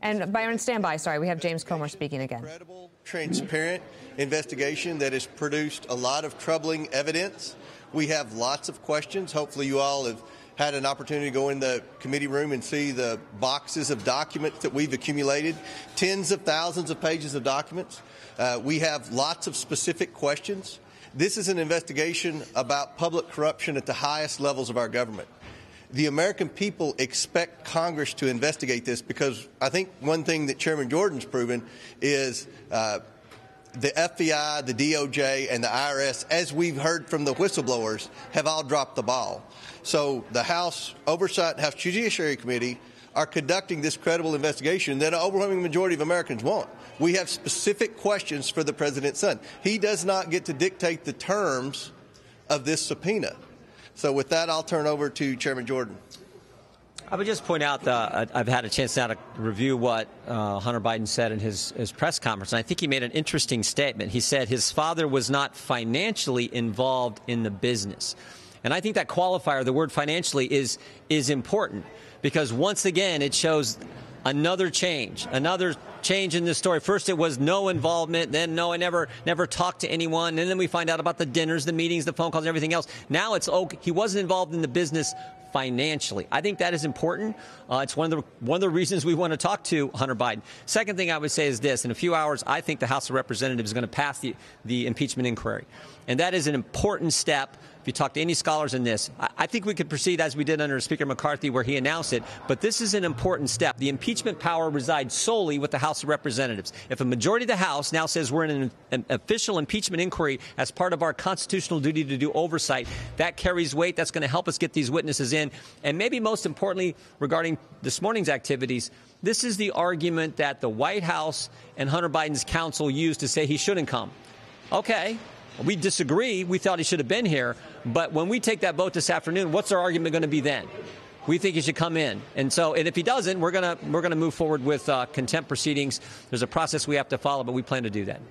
And Byron, stand by. Sorry, we have James Comer speaking again. Credible, transparent investigation that has produced a lot of troubling evidence. We have lots of questions. Hopefully you all have had an opportunity to go in the committee room and see the boxes of documents that we've accumulated, tens of thousands of pages of documents. We have lots of specific questions. This is an investigation about public corruption at the highest levels of our government. The American people expect Congress to investigate this because I think one thing that Chairman Jordan's proven is the FBI, the DOJ, and the IRS, as we've heard from the whistleblowers, have all dropped the ball. So the House Oversight and House Judiciary Committee are conducting this credible investigation that an overwhelming majority of Americans want. We have specific questions for the president's son. He does not get to dictate the terms of this subpoena. So with that, I'll turn over to Chairman Jordan. I would just point out that I've had a chance now to review what Hunter Biden said in his press conference, and I think he made an interesting statement. He said his father was not financially involved in the business. And I think that qualifier, the word financially, is important because, once again, it shows another change in this story. First, it was no involvement. Then, no, I never talked to anyone. And then we find out about the dinners, the meetings, the phone calls, and everything else. Now it's he wasn't involved in the business financially. I think that is important. It's one of the reasons we want to talk to Hunter Biden. Second thing I would say is this. In a few hours, I think the House of Representatives is going to pass the impeachment inquiry. And that is an important step. If you talk to any scholars in this, I think we could proceed as we did under Speaker McCarthy where he announced it. But this is an important step. The impeachment power resides solely with the House of Representatives. If a majority of the House now says we're in an official impeachment inquiry as part of our constitutional duty to do oversight, that carries weight. That's going to help us get these witnesses in. And maybe most importantly, regarding this morning's activities, this is the argument that the White House and Hunter Biden's counsel used to say he shouldn't come. Okay. We disagree. We thought he should have been here. But when we take that vote this afternoon, what's our argument going to be then? We think he should come in. And if he doesn't, we're going to move forward with contempt proceedings. There's a process we have to follow, but we plan to do that.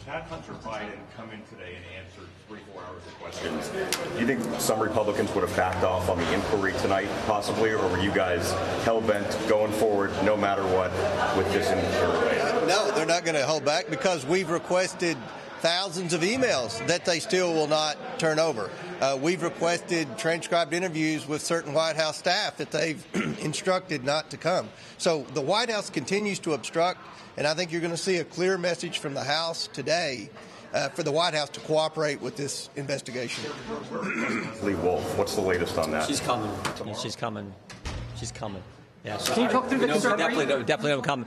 Had Hunter Biden come in today and answered 3-4 hours of questions, do you think some Republicans would have backed off on the inquiry tonight, possibly, or were you guys hell-bent going forward no matter what with this inquiry? No, they're not going to hold back because we've requested thousands of emails that they still will not turn over. We've requested transcribed interviews with certain White House staff that they've instructed not to come. So the White House continues to obstruct, and I think you're going to see a clear message from the House today for the White House to cooperate with this investigation. Lee Wolf, what's the latest on that? She's coming. She's coming. She's coming. Yeah. Can you talk through the definitely come.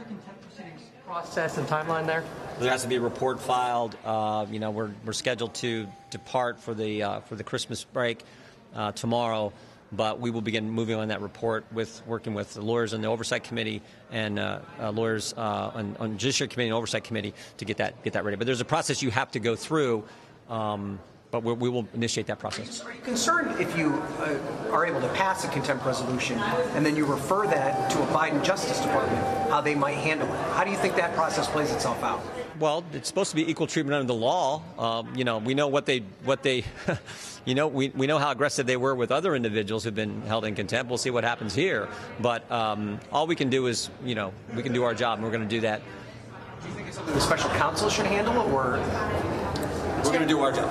Process and timeline there? There has to be a report filed. We're scheduled to depart for the Christmas break tomorrow, but we will begin moving on that report working with the lawyers on the Oversight Committee and lawyers on Judiciary Committee and Oversight Committee to get that ready. But there's a process you have to go through. But we will initiate that process. Are you concerned if you are able to pass a contempt resolution and then you refer that to a Biden Justice Department, how they might handle it? How do you think that process plays itself out? Well, it's supposed to be equal treatment under the law. We know what they we know how aggressive they were with other individuals who've been held in contempt. We'll see what happens here. But all we can do is, we can do our job, and we're going to do that. Do you think it's something the special counsel should handle, or? We're going to do our job.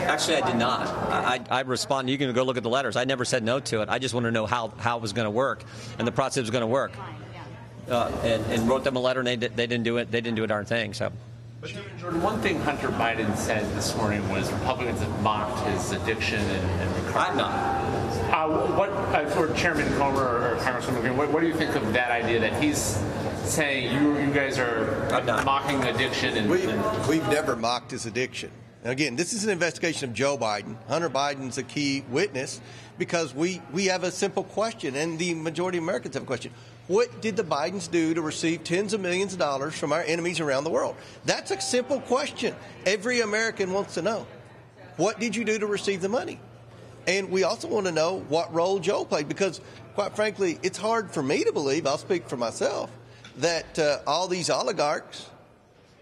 Actually, I did not. I responded. You can go look at the letters. I never said no to it. I just wanted to know how it was going to work and the process was going to work. And wrote them a letter, and they didn't do it. They didn't do a darn thing. So. But Jordan, one thing Hunter Biden said this morning was Republicans have mocked his addiction and recovery. I'm not. For Chairman Comer or Congresswoman Green, what do you think of that idea that he's saying you guys are mocking addiction? We've never mocked his addiction. And again, this is an investigation of Joe Biden. Hunter Biden's a key witness because we have a simple question, and the majority of Americans have a question. What did the Bidens do to receive tens of millions of dollars from our enemies around the world? That's a simple question. Every American wants to know. What did you do to receive the money? And we also want to know what role Joe played because, quite frankly, it's hard for me to believe, I'll speak for myself, that all these oligarchs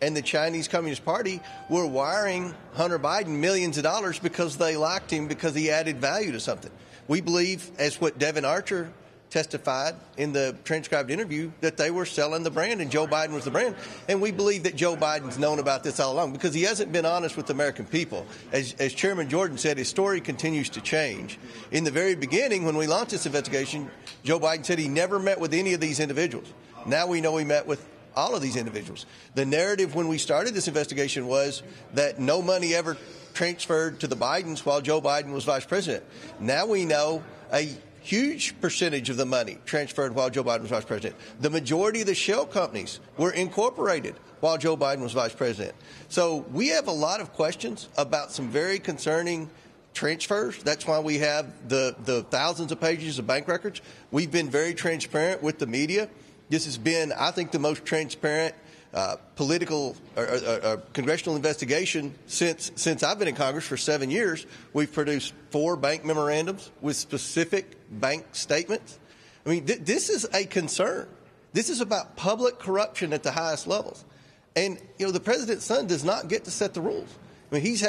and the Chinese Communist Party were wiring Hunter Biden millions of dollars because they liked him, because he added value to something. We believe, as what Devin Archer testified in the transcribed interview, that they were selling the brand and Joe Biden was the brand. And we believe that Joe Biden's known about this all along because he hasn't been honest with the American people. As Chairman Jordan said, his story continues to change. In the very beginning, when we launched this investigation, Joe Biden said he never met with any of these individuals. Now we know he met with all of these individuals. The narrative when we started this investigation was that no money ever transferred to the Bidens while Joe Biden was vice president. Now we know a huge percentage of the money transferred while Joe Biden was vice president. The majority of the shell companies were incorporated while Joe Biden was vice president. So we have a lot of questions about some very concerning transfers. That's why we have the thousands of pages of bank records. We've been very transparent with the media. This has been, I think, the most transparent political or congressional investigation since I've been in Congress for 7 years. We've produced 4 bank memorandums with specific bank statements. I mean, this is a concern. This is about public corruption at the highest levels. And, you know, the president's son does not get to set the rules. I mean, he's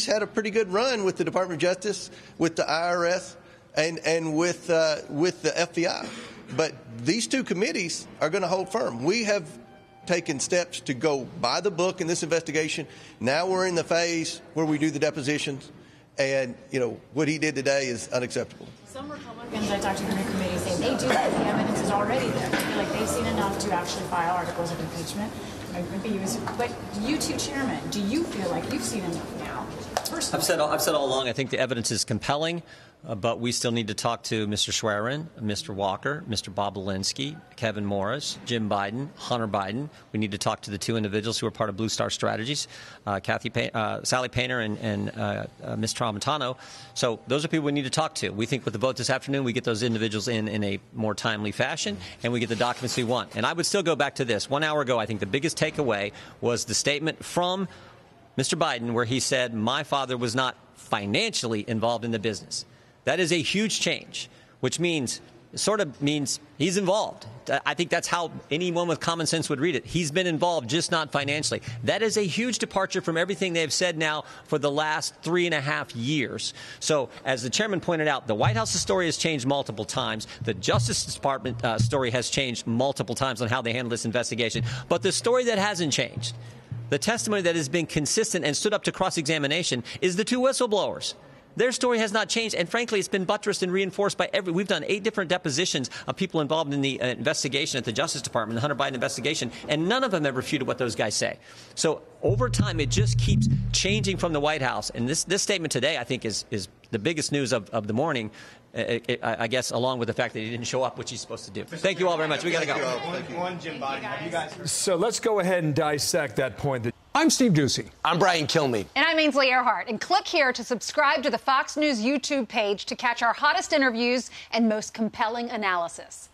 had a pretty good run with the Department of Justice, with the IRS, and with the FBI. But these 2 committees are going to hold firm. We have taken steps to go by the book in this investigation. Now we're in the phase where we do the depositions. And, you know, what he did today is unacceptable. Some Republicans I talked to in the committee say they do that. The evidence is already there. They feel like they've seen enough to actually file articles of impeachment. But you two, Chairman, do you feel like you've seen enough now? I've said all along, I think the evidence is compelling, but we still need to talk to Mr. Schwerin, Mr. Walker, Mr. Bob Alinsky, Kevin Morris, Jim Biden, Hunter Biden. We need to talk to the 2 individuals who are part of Blue Star Strategies, Sally Painter and Ms. Tramontano. So those are people we need to talk to. We think with the vote this afternoon, we get those individuals in a more timely fashion, and we get the documents we want. And I would still go back to this. 1 hour ago, I think the biggest takeaway was the statement from Mr. Biden where he said, my father was not financially involved in the business. That is a huge change, which means he's involved. I think that's how anyone with common sense would read it. He's been involved, just not financially. That is a huge departure from everything they've said now for the last 3.5 years. So, as the chairman pointed out, the White House's story has changed multiple times. The Justice Department story has changed multiple times on how they handle this investigation. But the story that hasn't changed, the testimony that has been consistent and stood up to cross-examination, is the 2 whistleblowers. Their story has not changed, and frankly, it's been buttressed and reinforced by we've done 8 different depositions of people involved in the investigation at the Justice Department, the Hunter Biden investigation, and none of them have refuted what those guys say. So over time, it just keeps changing from the White House. And this statement today, I think, is the biggest news of the morning, I guess, along with the fact that he didn't show up, which he's supposed to do. Thank you all very much. We got to go. One, Jim Biden. Have you guys... So let's go ahead and dissect that point. I'm Steve Doocy. I'm Brian Kilmeade. And I'm Ainsley Earhart. And click here to subscribe to the Fox News YouTube page to catch our hottest interviews and most compelling analysis.